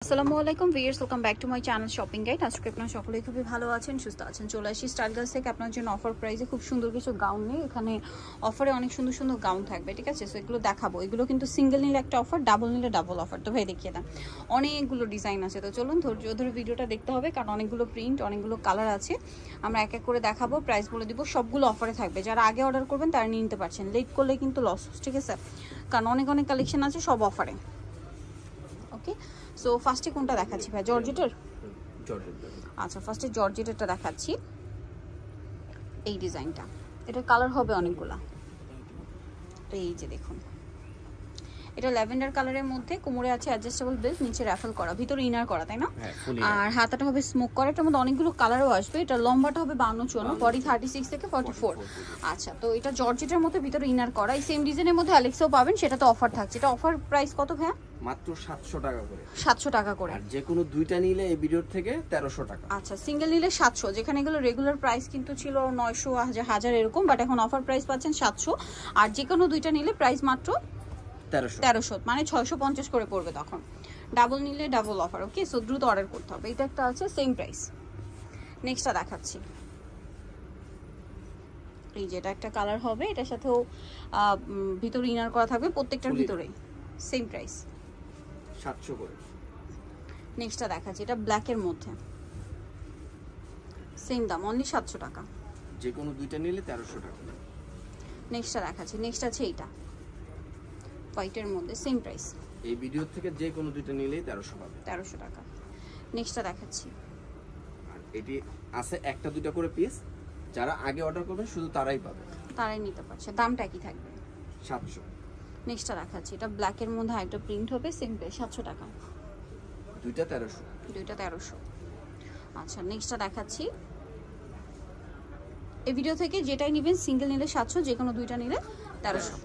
আসসালামু আলাইকুম viewers, welcome back to my channel shopping guide. আজকে আপনারা সকলেই খুবই ভালো আছেন, সুস্থ আছেন। চলে আসি স্টাইল গার্লস থেকে আপনার জন্য অফার প্রাইসে খুব সুন্দর কিছু গাউন নিয়ে। এখানে অফারে অনেক সুন্দর সুন্দর গাউন থাকবে, ঠিক আছে? সো এগুলো দেখাবো। এগুলো কিন্তু সিঙ্গেল নিলে একটা অফার, ডাবল নিলে ডাবল অফার। তো ভাই দেখিয়ে দাম, অনেকগুলো ডিজাইন আছে। তো চলুন ধৈর্য ধরে ভিডিওটা দেখতে হবে, কারণ অনেকগুলো প্রিন্ট, অনেকগুলো কালার আছে। আমরা এক এক করে দেখাবো, প্রাইস বলে দিব। সবগুলো অফারে থাকবে। যারা আগে অর্ডার করবেন তারা নিয়ে নিতে পারছেন, লেট করলে কিন্তু লস, ঠিক আছে? কারণ অনেক অনেক কালেকশন আছে, সব অফারে। ওকে, সো ফার্স্টে কোনটা দেখাচ্ছি ভাই? জর্জেটের? আচ্ছা, ফার্স্টে জর্জেটেরটা দেখাচ্ছি। এই ডিজাইনটা, এটা কালার হবে অনেকগুলা। এই যে দেখুন, এটা ল্যাভেন্ডার কালারের মধ্যে, কোমরে আছে অ্যাডজাস্টেবল বেল্ট, নিচে রাফেল করা, ভিতরে ইনার করা, তাই না? আর হাতাটা হবে স্মোক করা। এটার মধ্যে অনেকগুলো কালারও আসবে। এটা লম্বাটা হবে 52-54, বডি 36 থেকে 44। আচ্ছা, তো এটা জর্জেটের মধ্যে, ভিতরে ইনার করা। এই সেম ডিজাইনের মধ্যে অ্যালেক্সাও পাবেন, সেটা তো অফার থাকছে। এটা অফার প্রাইস কত ভাইয়া? মাত্র 700 টাকা করে। 700 টাকা করে। আর যে কোনো দুইটা নিলে এই ভিডিওর থেকে 1300 টাকা। আচ্ছা, সিঙ্গেল নিলে 700, যেখানে এগুলো রেগুলার প্রাইস কিন্তু ছিল 900, 1000 এরকম, বাট এখন অফার প্রাইস পাচ্ছেন 700। আর যে কোনো দুইটা নিলে প্রাইস মাত্র 1300, মানে 650 করে পড়বে তখন। ডাবল নিলে ডাবল অফার। ওকে, সো দ্রুত অর্ডার করতে হবে। এটা একটা আছে সেম প্রাইস। নেক্সটটা দেখাচ্ছি। এই যে এটা একটা কালার হবে, এটার সাথেও ভিতরে ইনার করা থাকবে, প্রত্যেকটার ভিতরে সেম প্রাইস 700 করে। নেক্সটটা দেখাচ্ছি, এটা ব্ল্যাকের মধ্যে, সেম দাম, অনলি 700 টাকা। যে কোনো দুইটা নিলে 1300 টাকা। নেক্সটটা দেখাচ্ছি। নেক্সট আছে এইটা হোয়াইটের মধ্যে, সেম প্রাইস। এই ভিডিও থেকে যে কোনো দুইটা নিলেই 1300 পাবে। 1300 টাকা। নেক্সটটা দেখাচ্ছি। আর এটি আছে একটা দুইটা করে পিস, যারা আগে অর্ডার করবে শুধু তারাই পাবে, তারাই নিতে পারছে। দামটা কি থাকবে? 700। নেক্সটটা দেখাচ্ছি, এটা ব্ল্যাকের মধ্যে একটা প্রিন্ট হবে, সেম প্রাইস 700 টাকা। দুইটা 1300। দুইটা 1300। আচ্ছা, নেক্সটটা দেখাচ্ছি। এই ভিডিও থেকে যেটাই নেবেন, সিঙ্গেল নিলে 700, যে কোনো দুইটা নিলে 1300।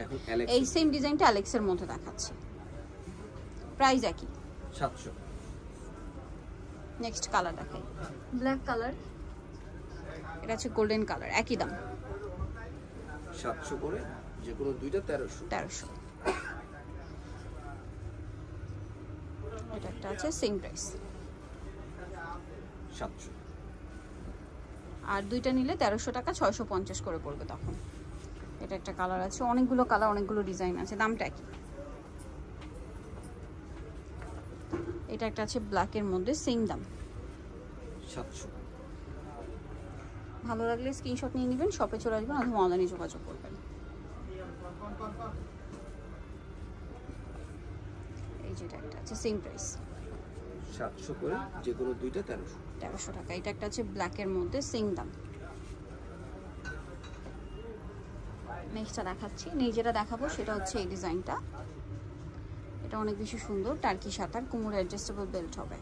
এখন এই সেম ডিজাইনটা অ্যালেক্সের মধ্যে দেখাচ্ছি, প্রাইস একই, 700। নেক্সট কালার দেখাই, ব্ল্যাক কালার। এটা হচ্ছে গোল্ডেন কালার, একই দাম 700 করে, যে কোনো দুইটা 1300। এটা একটা আছে সেম প্রাইস 700। আর দুইটা নিলে 1300 টাকা, 650 করে পড়বে তখন। এটা একটা কালার আছে, অনেকগুলো কালার, অনেকগুলো ডিজাইন আছে, দামটা কি? এটা একটা আছে ব্ল্যাকের মধ্যে, সেম দাম 700। ভালো লাগলে স্ক্রিনশট নিয়ে নেবেন, শপে চলে আসবেন অথবা অনলাইনে যোগাযোগ করবেন। এই যেটা একটা আছে সেম প্রাইস 700 করে, যে কোনো দুইটা 1300 টাকা। এটা একটা আছে ব্ল্যাকের মধ্যে, সেম দাম। নেক্সটটা দেখাচ্ছি। যেটা দেখাবো সেটা হচ্ছে এই ডিজাইনটা। এটা অনেক বেশি সুন্দর, টার্কি সাতার, কোমরে অ্যাডজাস্টেবল বেল্ট হবে।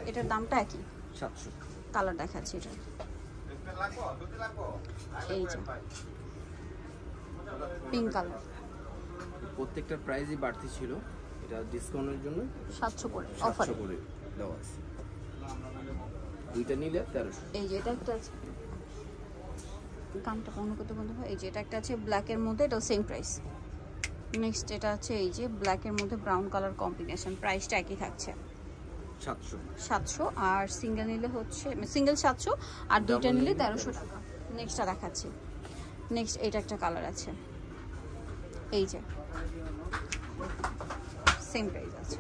এটার দামটা একই, 700। কালার দেখাচ্ছি। এটা এই যে পিঙ্ক কালার। প্রত্যেকটা প্রাইসই বাড়তি ছিল, এটা ডিসকাউন্টের জন্য 700 করে অফার 700 করে দেওয়া আছে। দুইটা নিলে 1300। এই যে এটা একটা আছে, কামটা বন্ধ করতে বন্ধ হয়। এই যে এটা একটা আছে ব্ল্যাকের মধ্যে, এটাও সেম প্রাইস। নেক্সট এটা আছে এই যে ব্ল্যাকের মধ্যে ব্রাউন কালার কম্বিনেশন, প্রাইসটা একই থাকছে 700। আর সিঙ্গেল নিলে হচ্ছে সিঙ্গেল 700, আর দুইটা নিলে 1300 টাকা। নেক্সটটা দেখাচ্ছি। নেক্সট এটা একটা কালার আছে, এই যে সেম প্রাইস আছে।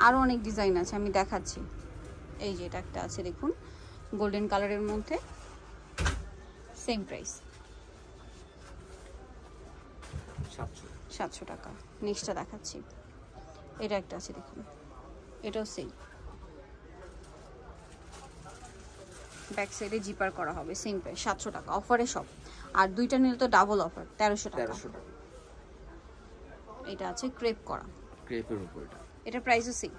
আরও অনেক ডিজাইন আছে, আমি দেখাচ্ছি। এই যে এটা একটা আছে, দেখুন, গোল্ডেন কালারের মধ্যে, সেম প্রাইস 700 টাকা। নেক্সটটা দেখাচ্ছি। এটা একটা আছে, দেখুন, এটাও সেম, ব্যাক সাইডে জিপার করা হবে, সেম প্রাইস 700 টাকা, অফারে সব। আর দুইটা নিলে তো ডাবল অফার, 1300 টাকা। এটা আছে ক্রেপ করা, ক্রেপের উপর। এটা প্রাইসও সেম।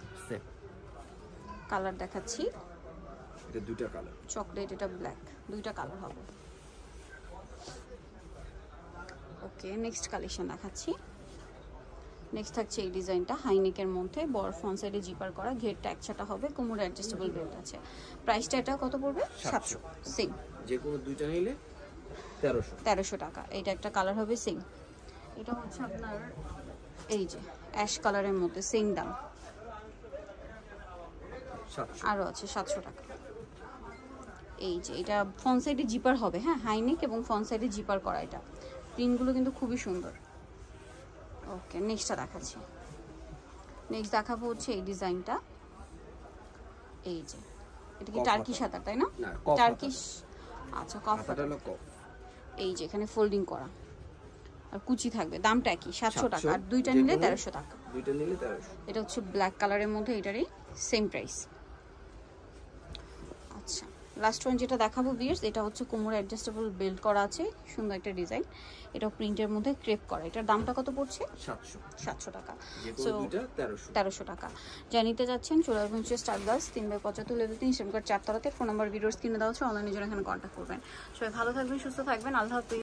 কালার দেখাচ্ছি। এটা দুইটা কালার, চকলেট, এটা ব্ল্যাক, দুইটা কালার হবে। ওকে, নেক্সট কালেকশন দেখাচ্ছি। নেক্সট থাকছে এই ডিজাইনটা, হাইনেকের মধ্যে, বড় ফ্রন্ট সাইডে জিপার করা, ঘেরটা একসাথে হবে, কোমরে অ্যাডজাস্টেবল বেল্ট আছে। প্রাইসটা এটা কত পড়বে? 700, সেম। যে কোনো দুইটা নিলে 1300 টাকা। এটা একটা কালার হবে সেম। এটা হচ্ছে আপনার এই যে অ্যাশ কালারের মধ্যে সেম দাম 700 আরও আছে 700 টাকা। এই যে এটা ফ্রন্ট সাইডে জিপার হবে, হ্যাঁ হাইনেক এবং ফ্রন্ট সাইডে জিপার করা। এটা প্রিন্টগুলো কিন্তু খুবই সুন্দর। ওকে নেক্সটটা দেখাচ্ছি। নেক্সট দেখাবো হচ্ছে এই ডিজাইনটা। এই যে এটা কি টার্কিশ হাতা তাই না? না কফ টার্কিশ, আচ্ছা কফ হাতাটা হলো কফ। এই যে এখানে ফোল্ডিং করা আর কুচি থাকবে। দামটা কি 700 টাকা, 700 আর দুইটা নিলে 1300 টাকা। দুইটা নিলে 1300। এটা হচ্ছে ব্ল্যাক কালারের মধ্যে, এটারই সেম প্রাইস। আচ্ছা লাস্ট ওয়ান যেটা দেখাবো ভিউয়ার্স, এটা হচ্ছে কোমরে অ্যাডজাস্টেবল বেল্ট করা আছে, সুন্দর একটা ডিজাইন। এটা প্রিন্টের মধ্যে ক্রেপ করা। এটার দামটা কত পড়ছে? 700 টাকা। সো 1300 টাকা। যা নিতে যাচ্ছেন চলে আসবেন স্টার গার্লস 3/75 লেভেল 3 সেমকার 4 তলাতে। ফোন নাম্বার ভিডিওস কিনে দেওয়া হচ্ছে, অনলাইনে জন্য এখানে কন্ট্যাক্ট করবেন। সবাই ভালো থাকবেন, সুস্থ থাকবেন, আল্লাহ হাফেজ।